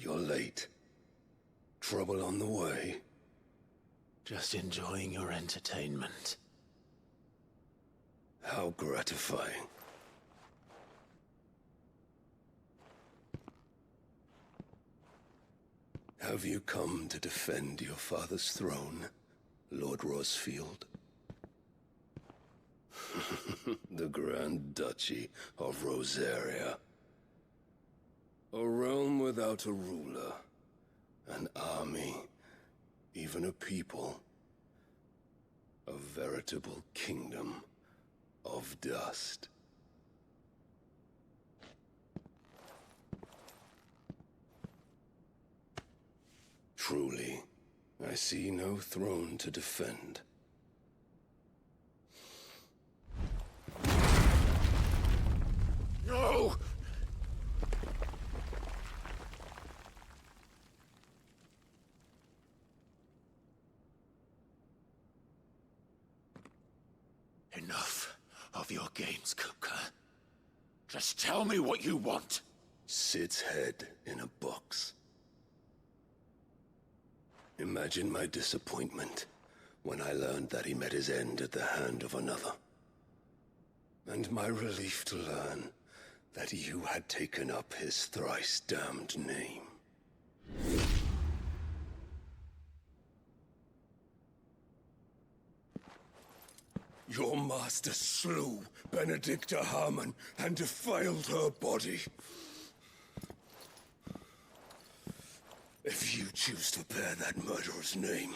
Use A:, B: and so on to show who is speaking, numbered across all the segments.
A: you're late. Trouble on the way?
B: Just enjoying your entertainment.
A: How gratifying. Have you come to defend your father's throne, Lord Rosfield? The Grand Duchy of Rosaria. A realm without a ruler, an army, even a people. A veritable kingdom of dust. Truly, I see no throne to defend.
B: No! Enough of your games, Kuka. Just tell me what you want.
A: Sid's head in a box. Imagine my disappointment when I learned that he met his end at the hand of another. And my relief to learn that you had taken up his thrice damned name. Your master slew Benedicta Harmon and defiled her body. If you choose to bear that murderer's name,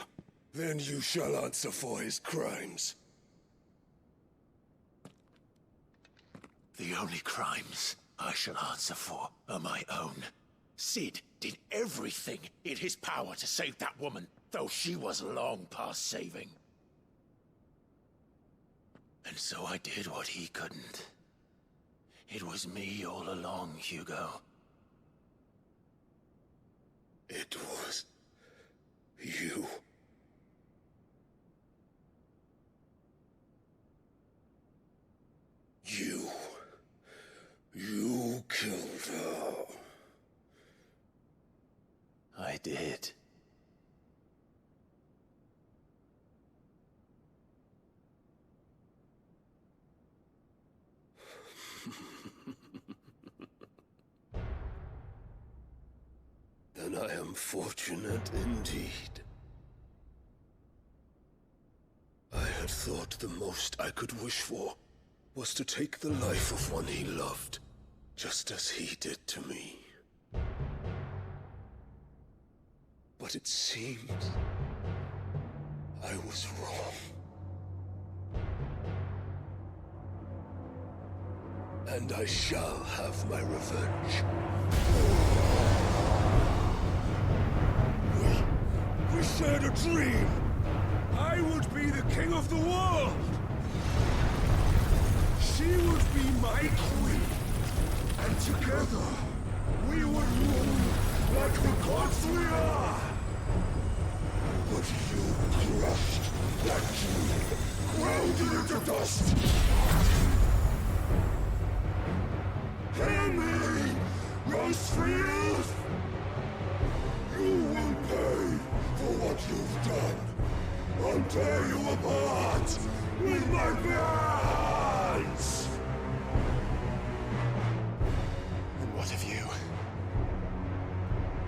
A: then you shall answer for his crimes.
B: The only crimes I shall answer for are my own. Sid did everything in his power to save that woman, though she was long past saving. And so I did what he couldn't. It was me all along, Hugo.
A: It was you. You killed her.
B: I did.
A: Then I am fortunate indeed. I had thought the most I could wish for was to take the life of one he loved, just as he did to me. But it seems I was wrong. And I shall have my revenge. We shared a dream. I would be the king of the world. She would be my queen. And together, we would rule like the gods we are. But you crushed that dream, ground it into dust. Hear me, Rosefield! You will pay for what you've done. I'll tear you apart with my bare hands!
B: And what of you?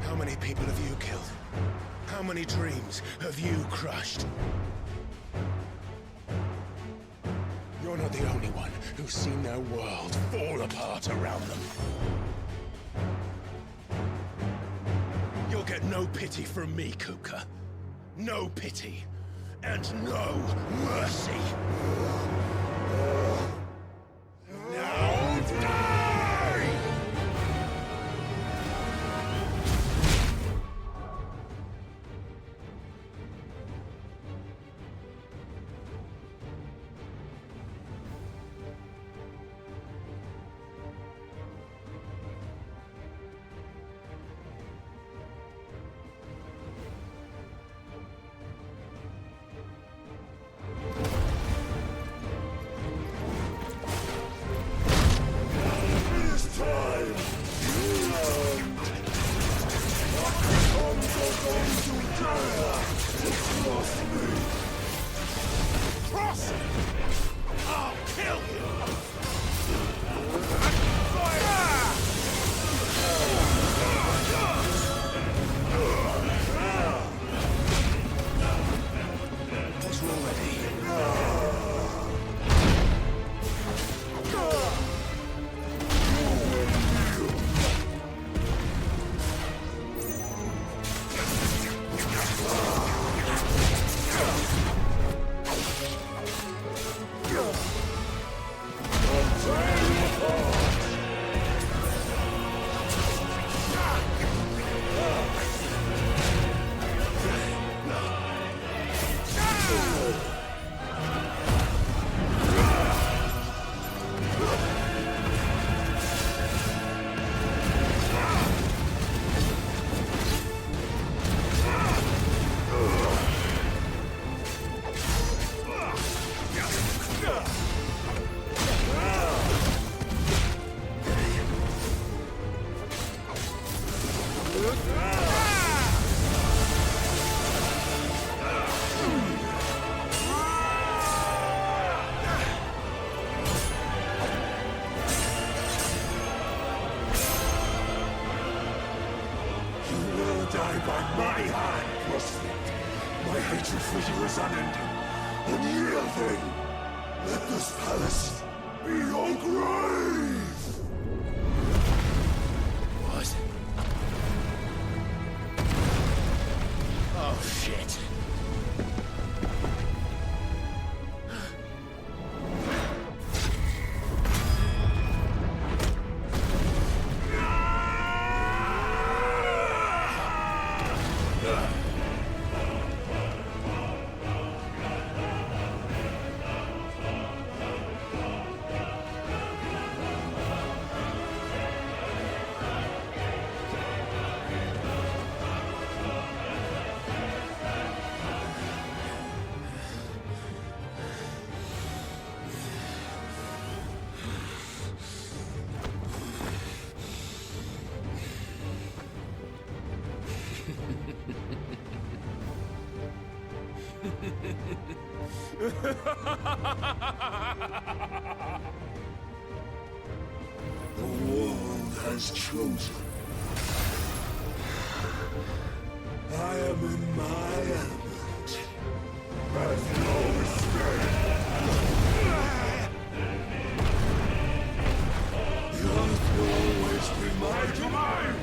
B: How many people have you killed? How many dreams have you crushed? You're not the only one who's seen their world fall apart around them. You'll get no pity from me, Kuka. No pity. And no mercy. Now die!
A: by my hand, prospect. My hatred for you is unending, unyielding. Let this palace be your grave!
B: What? Oh, shit.
A: The world has chosen. I am in my element. There's no escape. The earth will always be my domain.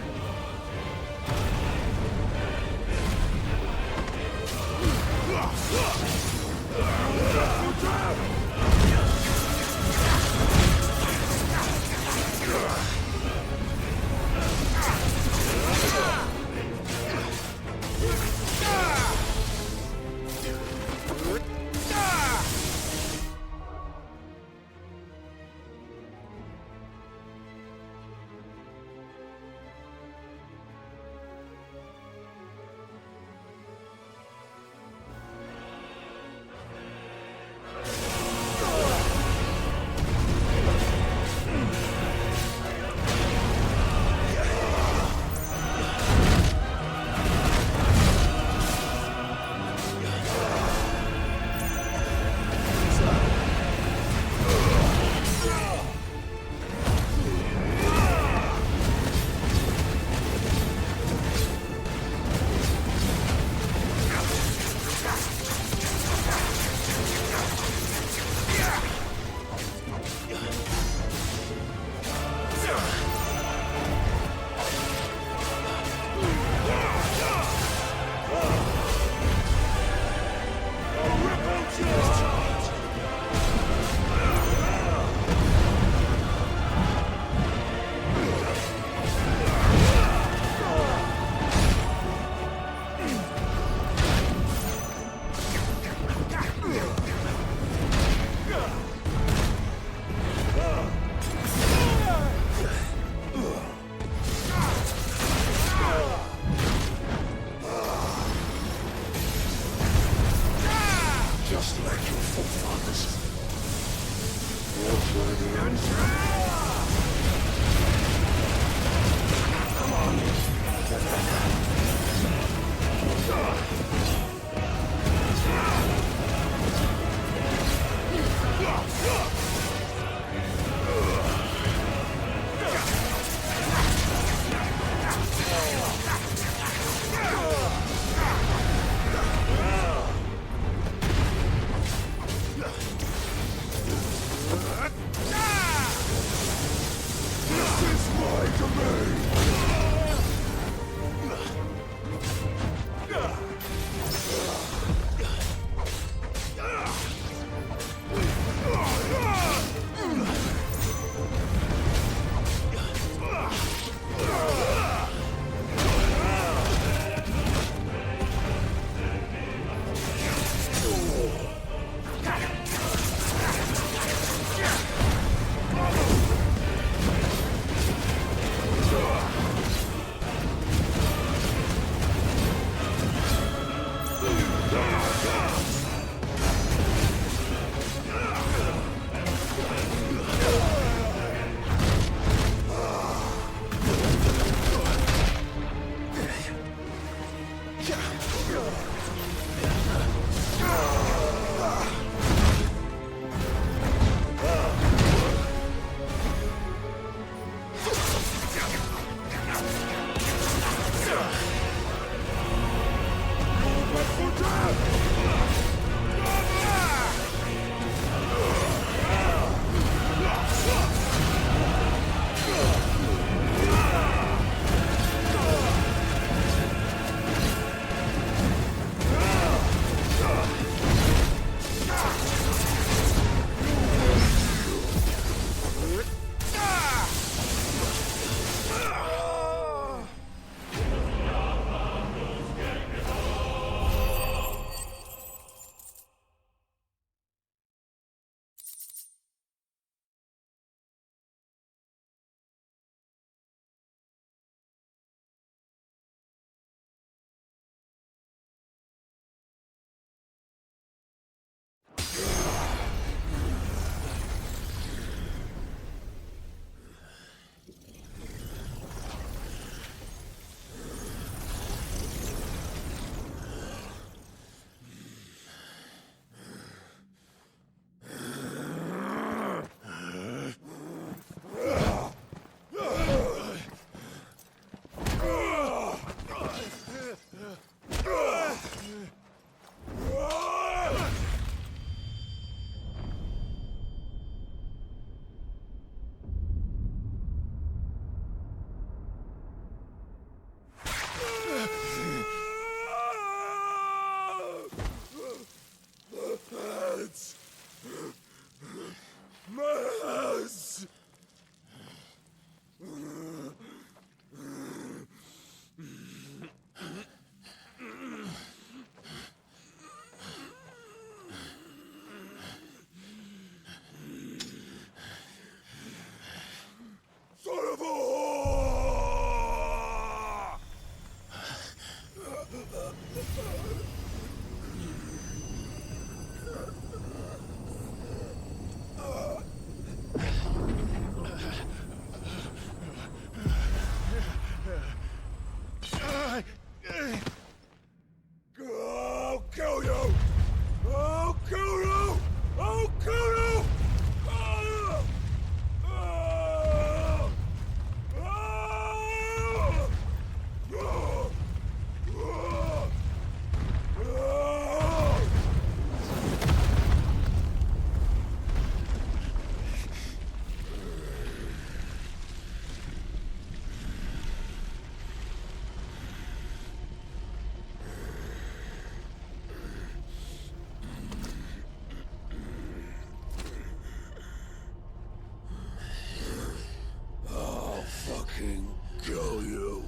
A: fucking kill you.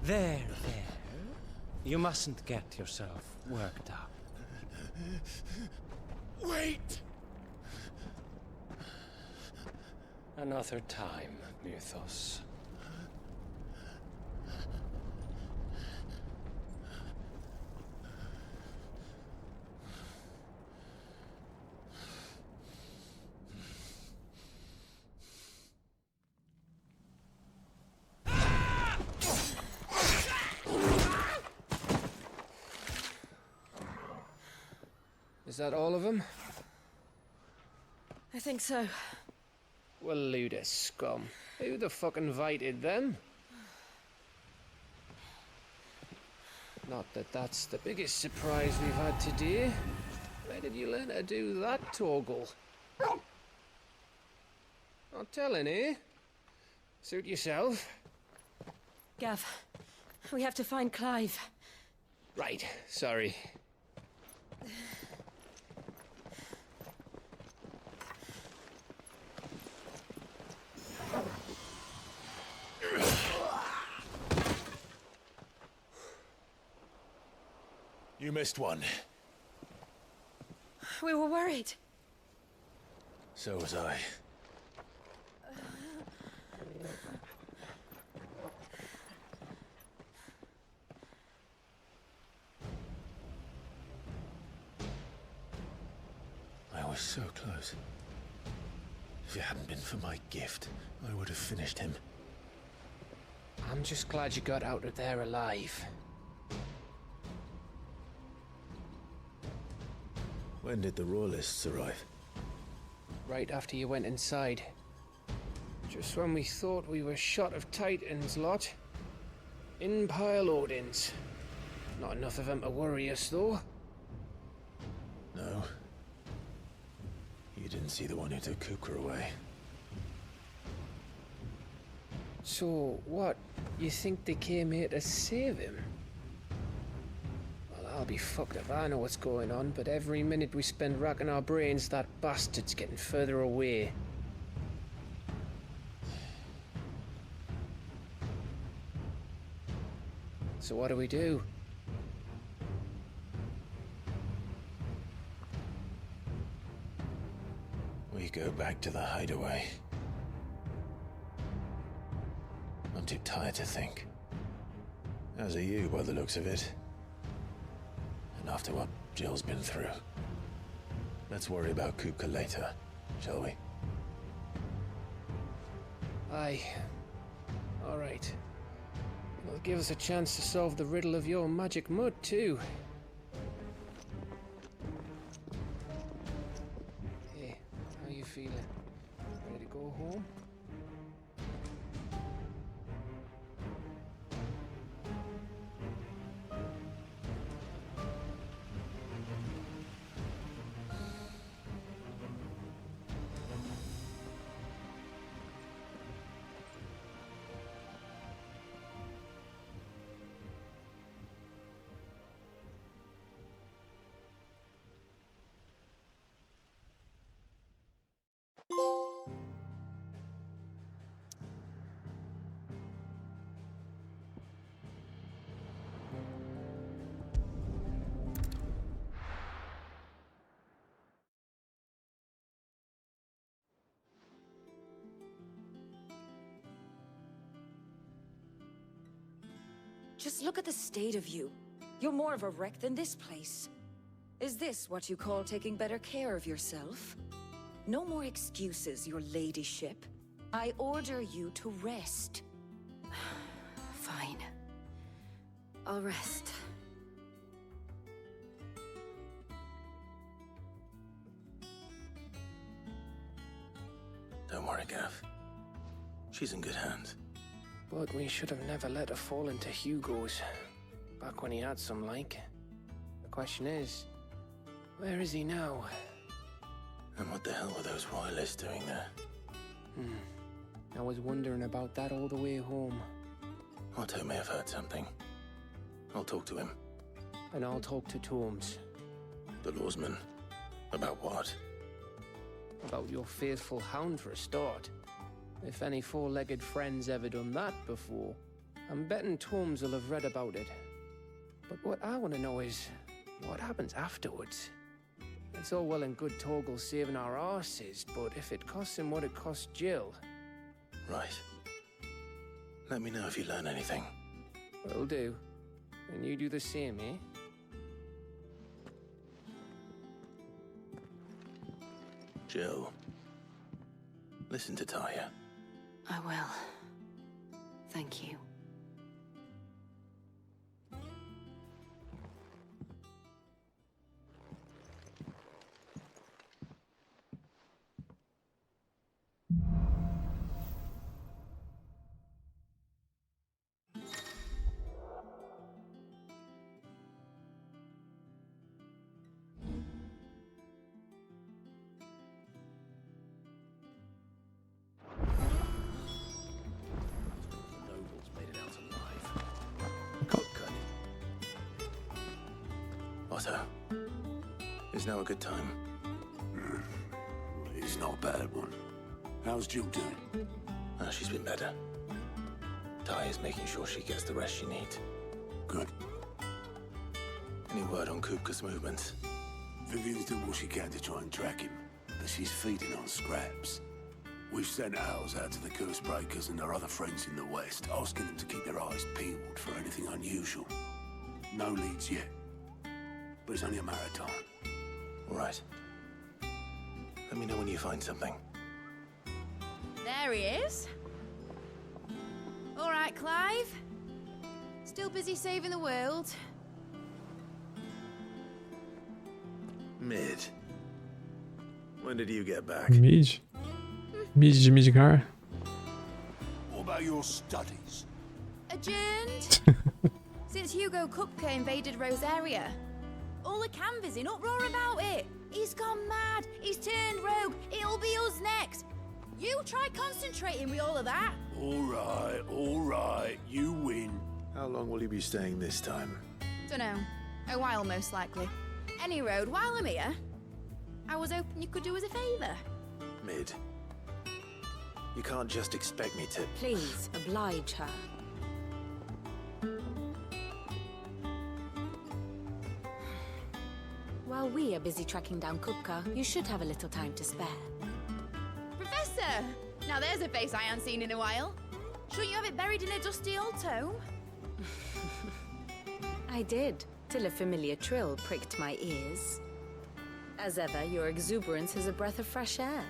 C: There. You mustn't get yourself worked up.
B: Wait!
C: Another time, Mythos.
D: Is that all of them?
E: I think so.
D: Well, Luda scum. Who the fuck invited them? Not that that's the biggest surprise we've had today. Where did you learn to do that, Torgal? Not telling, eh? Suit yourself.
E: Gav, we have to find Clive.
D: Right, sorry.
B: You missed one.
E: We were worried.
B: So was I. I was so close. If it hadn't been for my gift, I would have finished him.
D: I'm just glad you got out of there alive.
B: When did the Royalists arrive?
D: Right after you went inside. Just when we thought we were shot of Titans, lot. In pile Odins. Not enough of them to worry us, though.
B: No. You didn't see the one who took Kukra away.
D: So, what? You think they came here to save him? Well, I'll be fucked if I know what's going on, but every minute we spend racking our brains, that bastard's getting further away. So what do?
B: We go back to the hideaway. I'm too tired to think. As are you, by the looks of it. And after what Jill's been through. Let's worry about Kupka later, shall we?
D: Aye. All right. It'll give us a chance to solve the riddle of your magic mud, too. Hey, how you feeling? Ready to go home?
E: Just look at the state of you. You're more of a wreck than this place. Is this what you call taking better care of yourself? No more excuses, your ladyship. I order you to rest. Fine. I'll rest.
B: Don't worry, Gav. She's in good hands.
D: But we should have never let her fall into Hugo's. Back when he had some like. The question is, where is he now?
B: And what the hell were those royalists doing there?
D: I was wondering about that all the way home.
B: Otto may have heard something. I'll talk to him.
D: And I'll talk to Tomes.
B: The lawsman. About what?
D: About your faithful hound for a start. If any four-legged friend's ever done that before, I'm betting Tomes will have read about it. But what I want to know is, what happens afterwards? It's all well and good Torgal saving our arses, but if it costs him what it cost Jill...
B: Right. Let me know if you learn anything.
D: Will do. And you do the same, eh?
B: Jill, listen to Taya.
E: I will. Thank you.
B: Otto, is now a good time?
A: It's not a bad one. How's Jill doing?
B: She's been better. Taya's making sure she gets the rest she needs.
A: Good.
B: Any word on Kupka's movements?
A: Vivian's doing what she can to try and track him, but she's feeding on scraps. We've sent ours out to the curse breakers and their other friends in the west, asking them to keep their eyes peeled for anything unusual. No leads yet, but it's only a matter of time.
B: All right. Let me know when you find something.
F: There he is. All right, Clive. Still busy saving the world.
B: Mid. When did you get back?
G: Mid de Midgar.
A: What about your studies?
F: Adjourned. Since Hugo Kupka invaded Rosaria. All the canvas in uproar about it. He's gone mad. He's turned rogue. It'll be us next. You try concentrating with all of that.
A: All right, you win.
B: How long will you be staying this time?
F: Dunno. A while, most likely. Any road, while I'm here, I was hoping you could do us a favour.
B: Mid. You can't just expect me to...
E: Please, oblige her. While we are busy tracking down Kupka, you should have a little time to spare.
F: Professor! Now there's a face I haven't seen in a while. Shouldn't you have it buried in a dusty old tome?
E: I did, till a familiar trill pricked my ears. As ever, your exuberance is a breath of fresh air,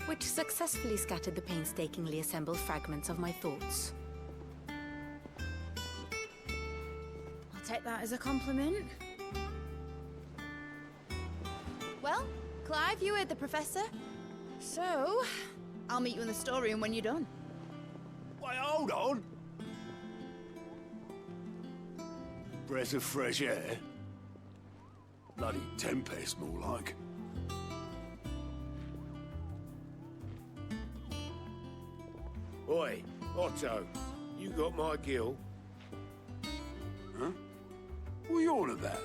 E: which successfully scattered the painstakingly assembled fragments of my thoughts.
F: I'll take that as a compliment. Well, Clive, you heard the professor. So, I'll meet you in the storeroom when you're done.
A: Wait, hold on. Breath of fresh air? Bloody tempest, more like.
H: Oi, Otto, you got my gill?
A: Huh? What are you on about?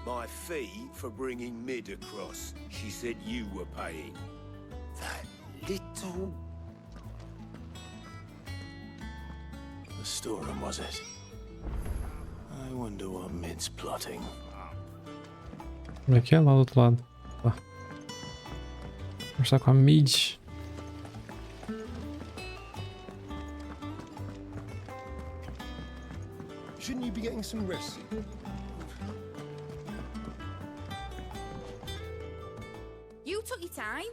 H: My fee for bringing Mid across. She said you were paying.
A: That little...
B: The storeroom, was it? I wonder what Mid's plotting.
G: Como é que é? Lá do outro lado. Lá. Conversar com a Mid.
H: Shouldn't you be getting some rest?
F: You took your time.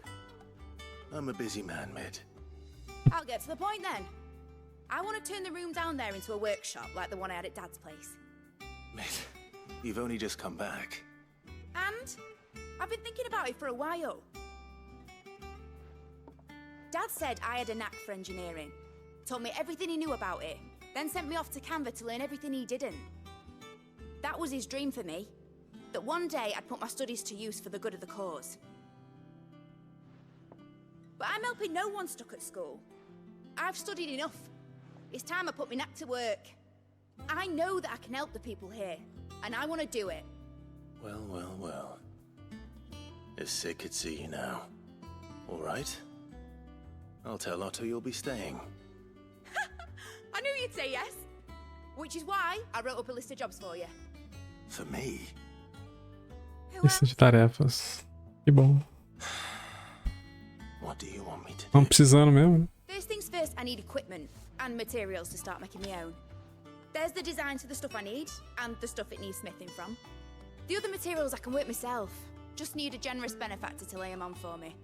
B: I'm a busy man, Mid.
F: I'll get to the point then. I want to turn the room down there into a workshop like the one I had at Dad's place.
B: Mid, you've only just come back.
F: And I've been thinking about it for a while. Dad said I had a knack for engineering. Told me everything he knew about it. Then sent me off to Canva to learn everything he didn't. That was his dream for me. That one day I'd put my studies to use for the good of the cause. But I'm helping no one stuck at school. I've studied enough. It's time I put my knack to work. I know that I can help the people here, and I want to do it.
B: Well, well, well. If Sid could see you now. All right. I'll tell Otto you'll be staying.
F: I knew you'd say yes. Which is why I wrote up a list of jobs for you.
B: For me?
F: Who
G: Lista
F: else?
G: de tarefas. Que bom.
B: What do you want me to do?
G: Estamos precisando mesmo, né?
F: First things first, I need equipment and materials to start making my own. There's the designs for the stuff I need and the stuff it needs smithing from. The other materials I can work myself. Just need a generous benefactor to lay them on for me.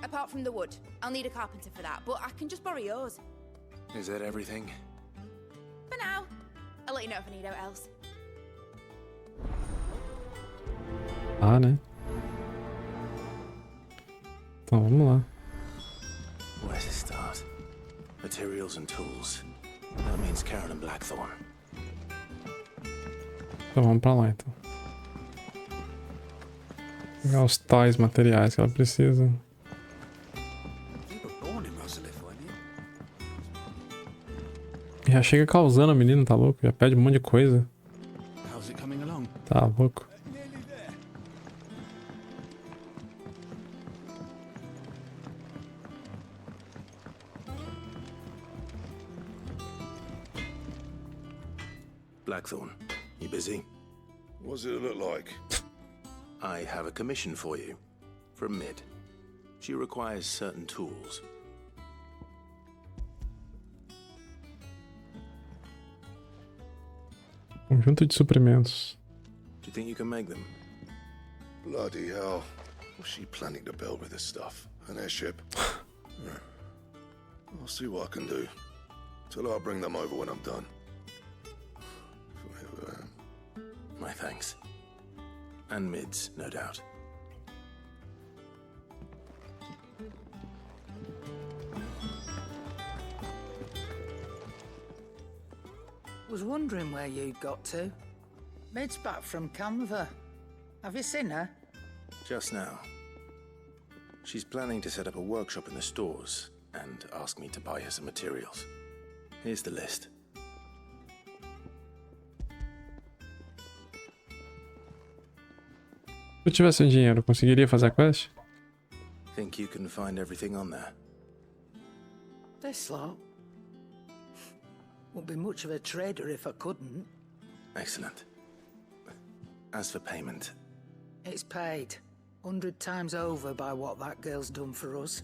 F: Apart from the wood, I'll need a carpenter for that, but I can just borrow yours.
B: Is that everything?
F: For now. I'll let you know if I need out else.
G: Ah, né? Então vamos lá.
B: Where to start? Materials and tools. That means Karen and Blackthorn.
G: Então vamos pra lá, então. Pegar os tais materiais que ela precisa.
H: You were born in Rosalith, weren't you?
G: E já chega causando a menina, tá louco? Já pede um monte de coisa.
H: How's it coming along?
G: Tá louco.
A: Nearly there.
B: Blackthorn, you busy?
A: What's it look like?
B: I have a commission for you. From Mid. She requires certain tools.
G: Conjunto de suprimentos.
B: Do you think you can make them?
A: Bloody hell. What's she planning to build with this stuff? An airship? Yeah. I'll see what I can do. Tell her I'll bring them over when I'm done.
B: My thanks. And Mid's, no doubt.
I: Was wondering where you'd got to. Mid's back from Canva. Have you seen her?
B: Just now. She's planning to set up a workshop in the stores and ask me to buy her some materials. Here's the list.
G: Se eu tivesse um dinheiro, conseguiria fazer a quest?
B: Think you can find everything on there?
I: This lot. Wouldn't be much of a trader if I couldn't.
B: Excellent. As for payment,
I: It's paid 100 times over by what that girl's done for us.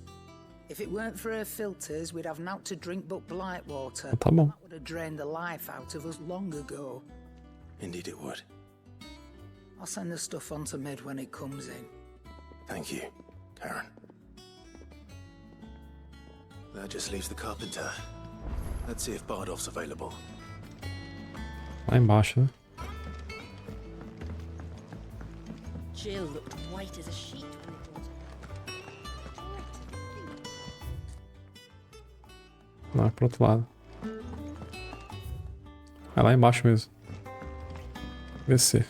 I: If it weren't for her filters, we'd have naught to drink but blight water.
G: Tá bom.
I: That would have drained the life out of us long ago.
B: indeed it would.
I: I'll send the stuff on to Mid when it comes in.
B: Thank you, Karen. That just leaves the carpenter. Let's see if Bardolph's available.
G: Lá embaixo, né?
J: Jill looked white as a sheet when it was.
G: Lá pro outro lado. É lá embaixo mesmo. Descer.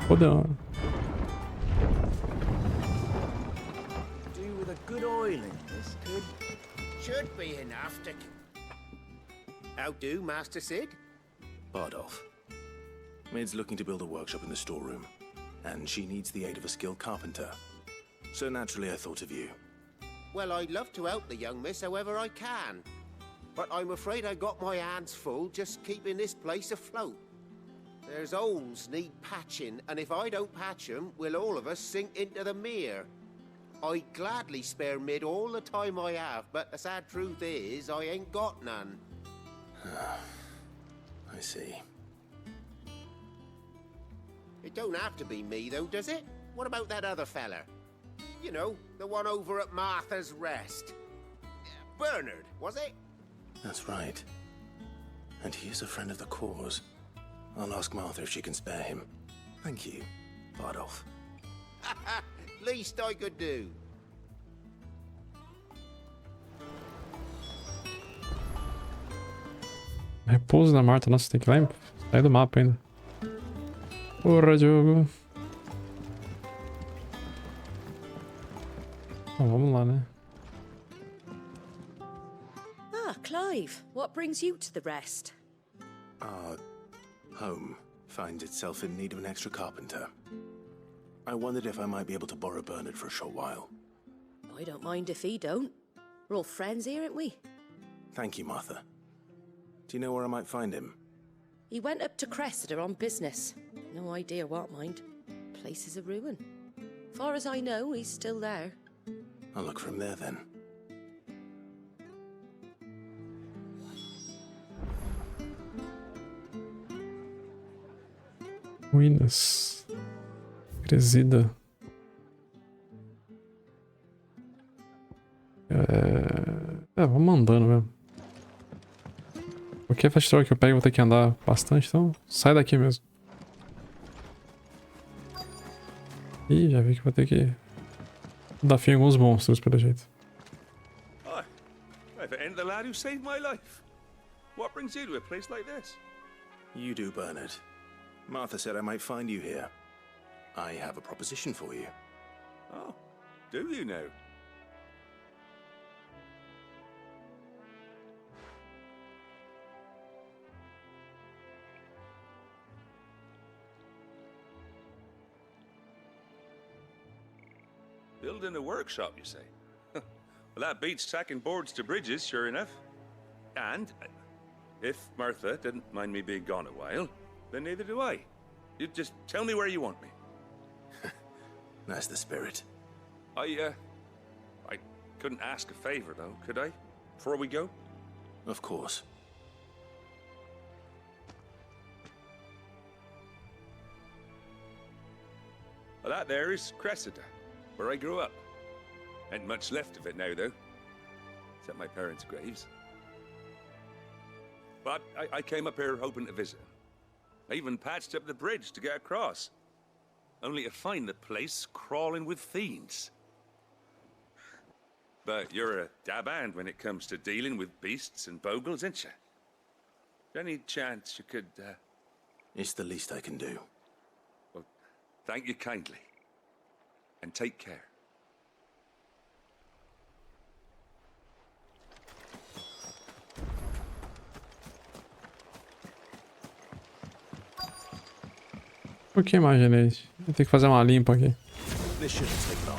G: Fodão.
H: Do with a good oil in this, could?
K: Should be enough to... How do, Master Sid?
B: Bardolph. Mid's looking to build a workshop in the storeroom, and she needs the aid of a skilled carpenter. So naturally I thought of you.
K: Well, I'd love to help the young miss however I can. But I'm afraid I got my hands full just keeping this place afloat. There's holes need patching, and if I don't patch them, we'll all of us sink into the mere. I'd gladly spare Mid all the time I have, but the sad truth is, I ain't got none.
B: I see.
K: It don't have to be me, though, does it? What about that other fella? You know, the one over at Martha's Rest. Bernard, was it?
B: That's right. And he is a friend of the cause. I'll ask Martha if she can spare him. Thank you, Bardolph.
K: Least I could do.
G: Repouso da Marta. Nossa, tem que ir lá sair do mapa ainda. Porra, jogo. Então, vamos lá, né?
J: Ah, Clive, what brings you to the rest?
B: Our home finds itself in need of an extra carpenter. I wondered if I might be able to borrow Bernard for a short while.
J: I don't mind if he don't. We're all friends here, aren't we?
B: Thank you, Martha. Do you know where I might find him?
J: He went up to Cressida on business. No idea what, mind. Place is a ruin. Far as I know, he's still there.
B: I'll look for him there then.
G: Ruínas. Crescida. Vamos andando mesmo. Porque a fast travel que eu pego eu vou ter que andar bastante, então sai daqui mesmo. Ih, já vi que vou ter que desafiar alguns monstros pelo jeito.
L: Hi, I've entered the lad who saved my life. What brings you to a place like this?
B: You do, Bernard. Martha said I might find you here. I have a proposition for you.
L: Oh, do you now? Building a workshop, you say? Well, that beats tacking boards to bridges, sure enough. And if Martha didn't mind me being gone a while, then neither do I. You just tell me where you want me.
B: That's the spirit.
L: I couldn't ask a favor, though, could I? Before we go?
B: Of course.
L: Well, that there is Cressida, where I grew up. Ain't much left of it now, though. Except my parents' graves. But I came up here hoping to visit. I even patched up the bridge to get across. Only to find the place crawling with fiends. But you're a dab hand when it comes to dealing with beasts and bogles, ain't you? Any chance you could,
B: It's the least I can do.
L: Well, thank you kindly. And take care.
G: O que imaginei? Vou ter que fazer uma limpa aqui.
B: This shouldn't take long.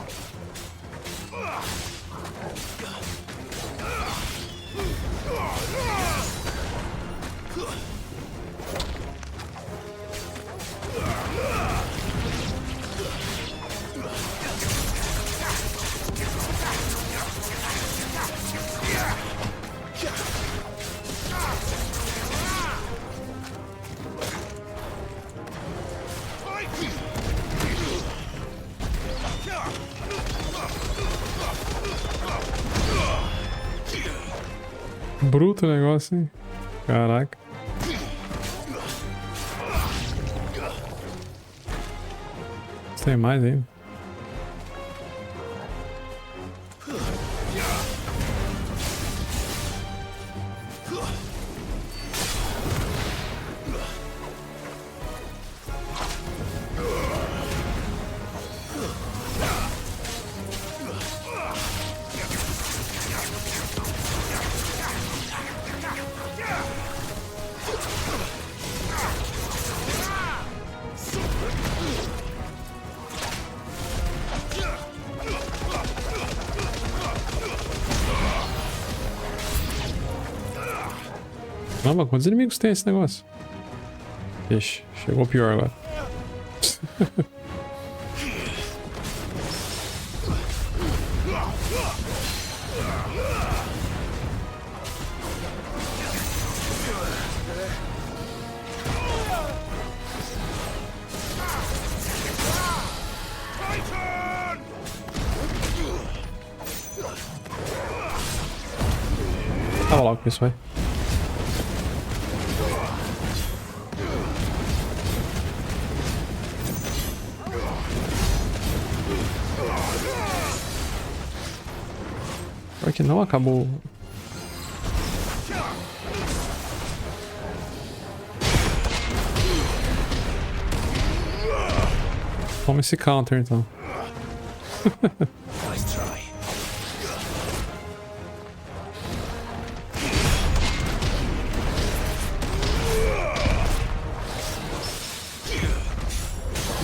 G: Bruto o negócio, hein? Caraca. Tem mais ainda. Caramba, quantos inimigos tem esse negócio? Ixi, chegou o pior agora. Tava logo com isso, vai. Pior que não acabou. Toma esse counter então.
B: Nice try.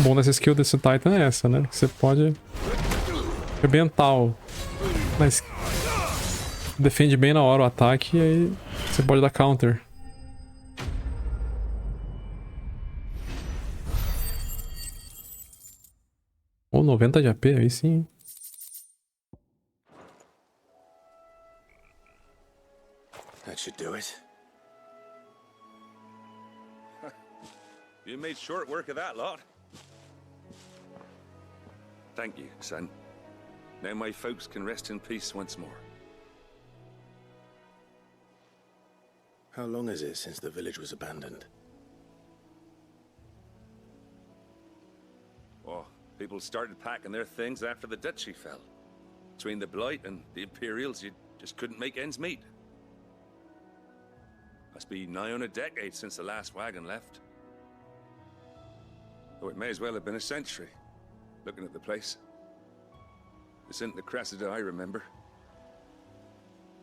G: bom dessa skill desse Titan é essa, né? Que você pode arrebentar o... Mas defende bem na hora o ataque e aí você pode dar counter. Ou 90 de AP, aí sim.
B: That should do it.
L: You made short work of that lot. Thank you, son. Now my folks can rest in peace once more.
B: How long is it since the village was abandoned?
L: Oh, people started packing their things after the duchy fell. Between the Blight and the Imperials, you just couldn't make ends meet. Must be nigh on a decade since the last wagon left. Oh, it may as well have been a century, looking at the place. This isn't the Cressida I remember.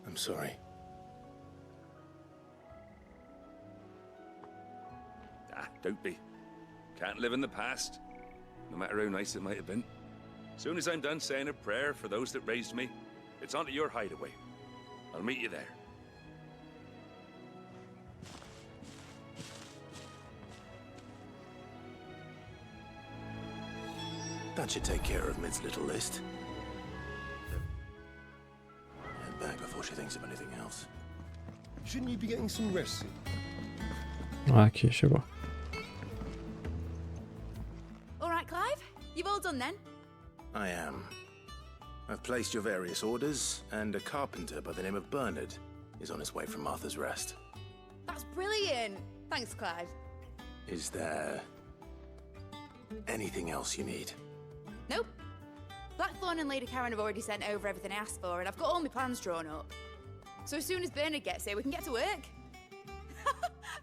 B: I'm sorry.
L: Ah, don't be. Can't live in the past, no matter how nice it might have been. Soon as I'm done saying a prayer for those that raised me, it's onto your hideaway. I'll meet you there.
B: That should take care of Mid's little list. Head back before she thinks of anything else.
A: Shouldn't you be getting some rest?
G: Ah, aqui, chegou.
F: All right, Clive? You've all done then?
B: I am. I've placed your various orders, and a carpenter by the name of Bernard is on his way from Martha's Rest.
F: That's brilliant. Thanks, Clive.
B: Is there anything else you need?
F: Nope. Blackthorn and Lady Karen have already sent over everything I asked for, and I've got all my plans drawn up. So as soon as Bernard gets here, we can get to work.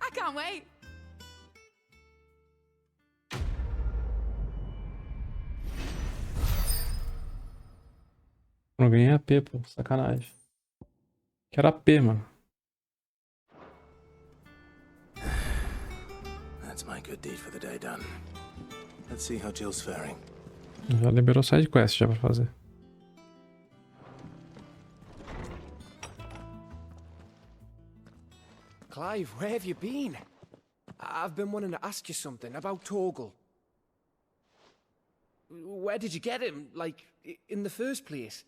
F: I can't wait.
G: Não ganhei AP, pô. Sacanagem. Quero AP, mano.
B: That's my good deed for the day done. Let's see how Jill's faring.
G: Já liberou side quest já pra fazer.
D: Clive, where have you been? I've been wanting to ask you something about Torgal. Where did you get him, like, in the first place?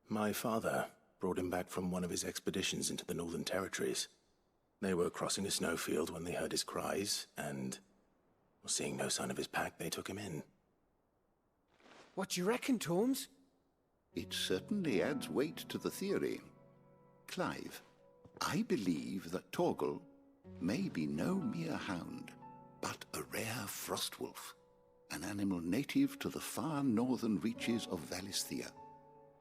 B: My father brought him back from one of his expeditions into the Northern Territories. They were crossing a snowfield when they heard his cries, and seeing no sign of his pack, they took him in.
D: What do you reckon, Torms?
M: It certainly adds weight to the theory. Clive, I believe that Torgal may be no mere hound, but a rare frostwolf, an animal native to the far northern reaches of Valisthea.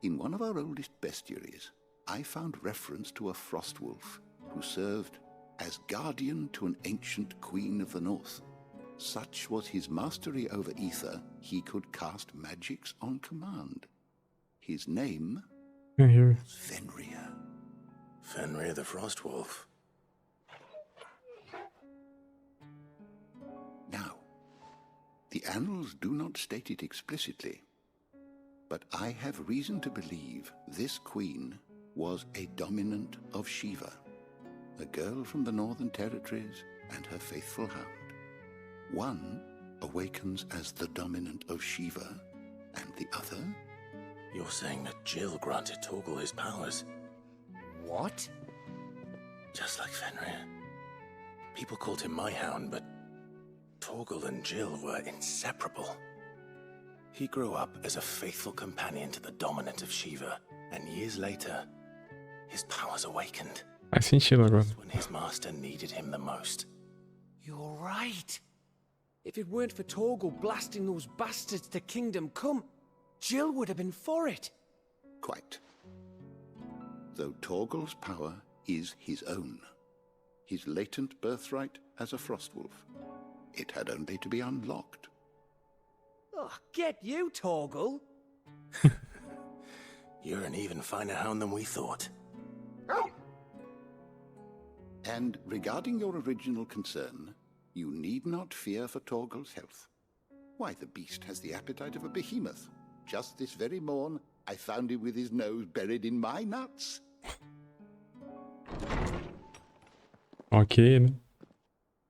M: In one of our oldest bestiaries, I found reference to a frostwolf who served as guardian to an ancient queen of the north. Such was his mastery over ether, he could cast magics on command. His name was Fenrir.
B: Fenrir the Frostwolf.
M: Now, the annals do not state it explicitly, but I have reason to believe this queen was a dominant of Shiva, a girl from the Northern Territories and her faithful hound. One awakens as the dominant of Shiva, and the other?
B: You're saying that Jill granted Torgal his powers?
D: What?
B: Just like Fenrir. People called him my hound, but Torgal and Jill were inseparable. He grew up as a faithful companion to the dominant of Shiva, and years later, his powers awakened.
G: Faz sentido agora.
B: When his master needed him the most.
D: You're right. If it weren't for Torgal blasting those bastards to Kingdom Come, Jill would have been for it.
M: Quite. Though Torgal's power is his own, his latent birthright as a Frostwolf, it had only to be unlocked.
D: Oh, get you, Torgal!
B: You're an even finer hound than we thought.
M: And regarding your original concern, You need not fear for Torgal's health. Why, the beast has the appetite of a behemoth. Just this very morn, I found him with his nose buried in my nuts.
G: Ok, né?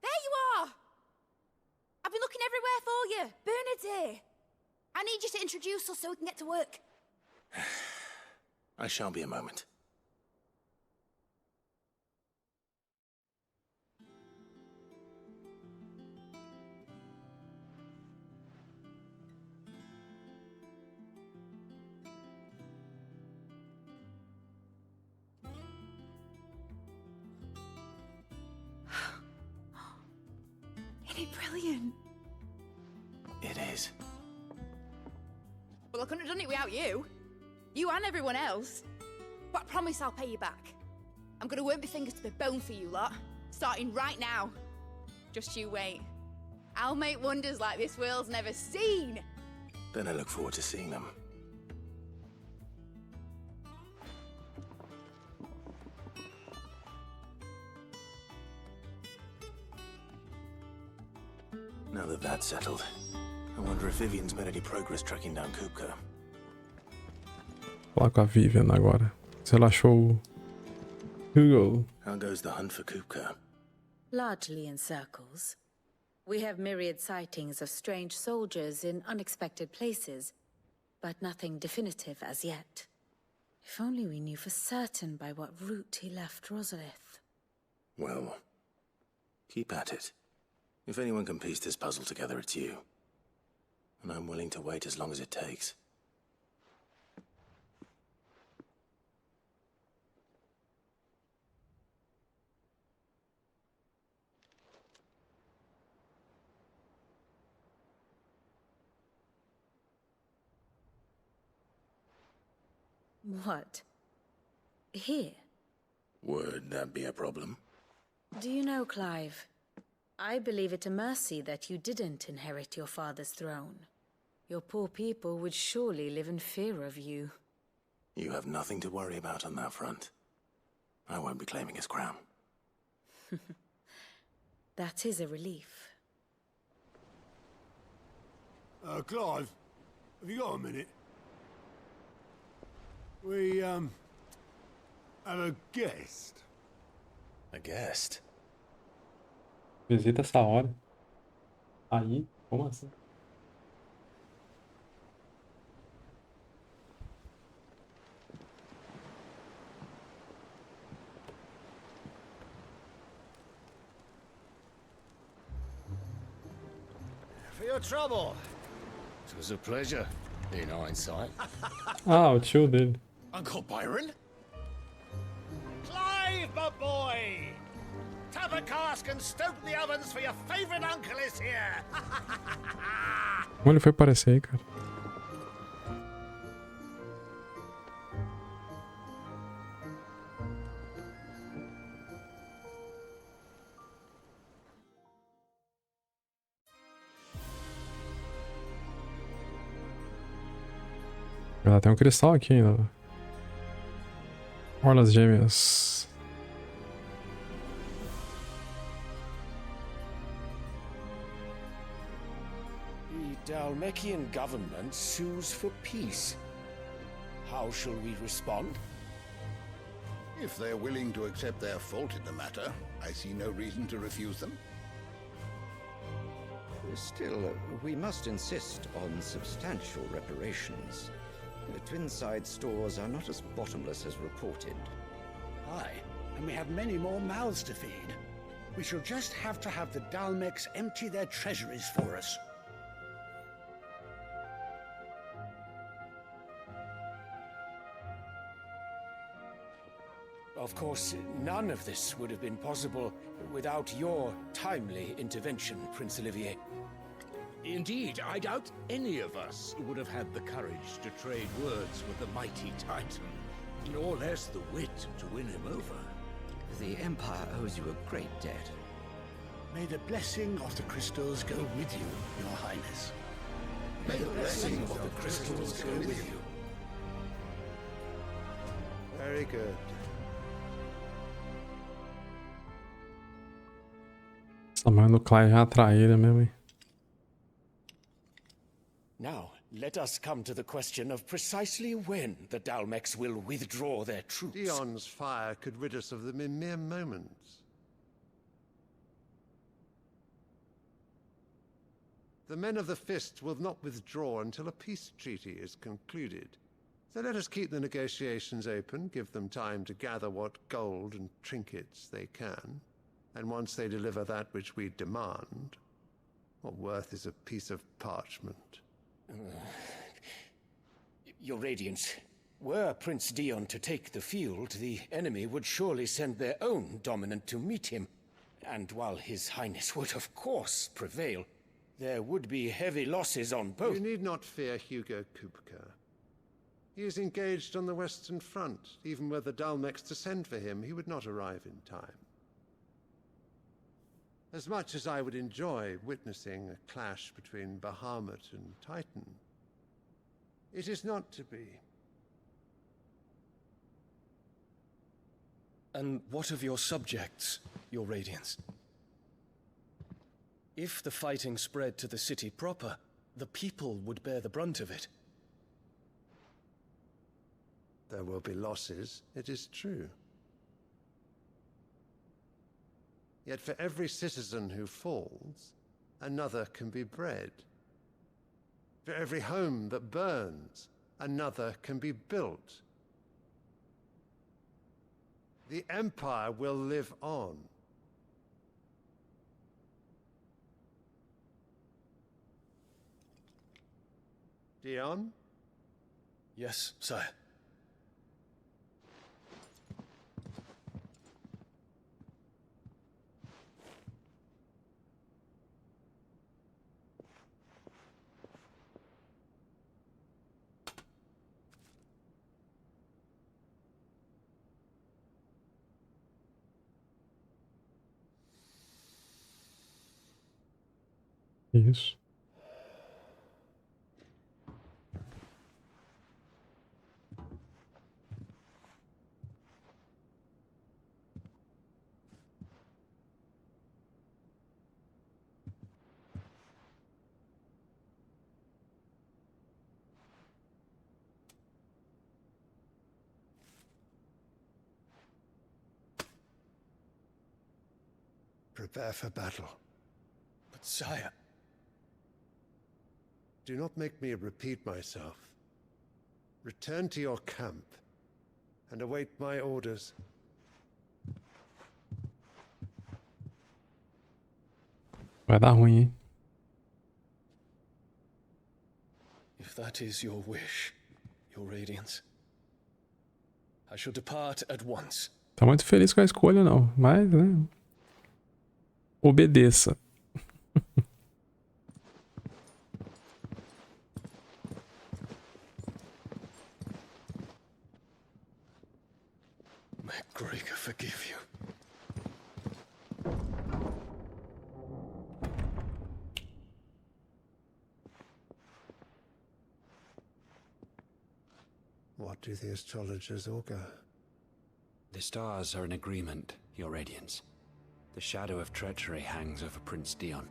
F: There you are! I've been looking everywhere for you. Bernard's here. I need you to introduce us so we can get to work.
B: I shall be a moment.
F: Isn't it brilliant?
B: It is.
F: Well, I couldn't have done it without you. You and everyone else. But I promise I'll pay you back. I'm gonna work my fingers to the bone for you lot. Starting right now. Just you wait. I'll make wonders like this world's never seen.
B: Then I look forward to seeing them. Now that that's settled, I wonder if Vivian's made any progress tracking down Kupka.
G: Falar com a Vivian agora. Se ela achou o Hugo.
B: How goes the hunt for Kupka?
E: Largely in circles. We have myriad sightings of strange soldiers in unexpected places, but nothing definitive as yet. If only we knew for certain by what route he left Rosalith.
B: Well, keep at it. If anyone can piece this puzzle together, it's you. And I'm willing to wait as long as it takes.
E: What? Here?
B: Would that be a problem?
E: Do you know, Clive? I believe it a mercy that you didn't inherit your father's throne. Your poor people would surely live in fear of you.
B: You have nothing to worry about on that front. I won't be claiming his crown.
E: That is a relief.
A: Clive, have you got a minute? We, have a guest.
B: A guest?
G: Visita essa hora. Aí? Como assim?
N: For your trouble. It was a pleasure, in hindsight.
G: Ah, o tio dele.
B: Uncle Byron?
N: Clive, my boy! Tap a cask and stoke the ovens for your favorite uncle is here!
G: Como ele foi aparecer aí, cara? Ah, tem um cristal aqui ainda. Orlas gêmeas.
N: The Dalmekian government sues for peace. How shall we respond?
M: If they're willing to accept their fault in the matter, I see no reason to refuse them.
O: Still, we must insist on substantial reparations. The Twinside stores are not as bottomless as reported.
P: Aye, and we have many more mouths to feed. We shall just have to have the Dalmeks empty their treasuries for us.
N: Of course, none of this would have been possible without your timely intervention, Prince Olivier.
Q: Indeed, I doubt any of us would have had the courage to trade words with the mighty Titan, nor less the wit to win him over.
O: The Empire owes you a great debt.
P: May the blessing of the crystals go with you, Your Highness.
A: May the blessing of the crystals go with you.
K: Very good.
G: Essa mãe do Clive é uma traíra mesmo, hein?
N: Now, let us come to the question of precisely when the Dalmex will withdraw their troops.
R: Dion's fire could rid us of them in mere moments. The men of the Fist will not withdraw until a peace treaty is concluded. So let us keep the negotiations open, give them time to gather what gold and trinkets they can. And once they deliver that which we demand, what worth is a piece of parchment?
N: Your Radiance, were Prince Dion to take the field, the enemy would surely send their own dominant to meet him. And while His Highness would of course prevail, there would be heavy losses on both.
R: You need not fear Hugo Kupka. He is engaged on the Western Front. Even were the Dalmex to send for him, he would not arrive in time. As much as I would enjoy witnessing a clash between Bahamut and Titan, it is not to be.
S: And what of your subjects, Your Radiance? If the fighting spread to the city proper, the people would bear the brunt of it.
R: There will be losses, it is true. Yet for every citizen who falls, another can be bred. For every home that burns, another can be built. The Empire will live on. Dion?
S: Yes, sire.
G: Isso.
R: Prepare for battle.
S: But sire...
R: Do not make me repeat myself. Return to your camp and await my orders.
G: Vai dar ruim, hein?
S: If that is your wish, Your Radiance, I shall depart at once.
G: Tá muito feliz com a escolha, não. Mas, né? Obedeça.
S: May Gregor forgive you.
R: What do the astrologers augur?
T: The stars are in agreement, Your Radiance. The shadow of treachery hangs over Prince Dion.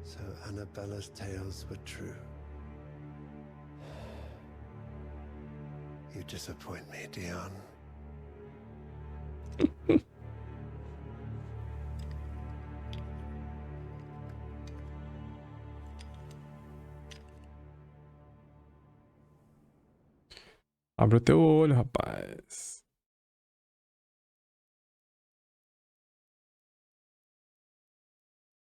R: So Annabella's tales were true. You disappoint me, Dion.
G: Abre o teu olho, rapaz.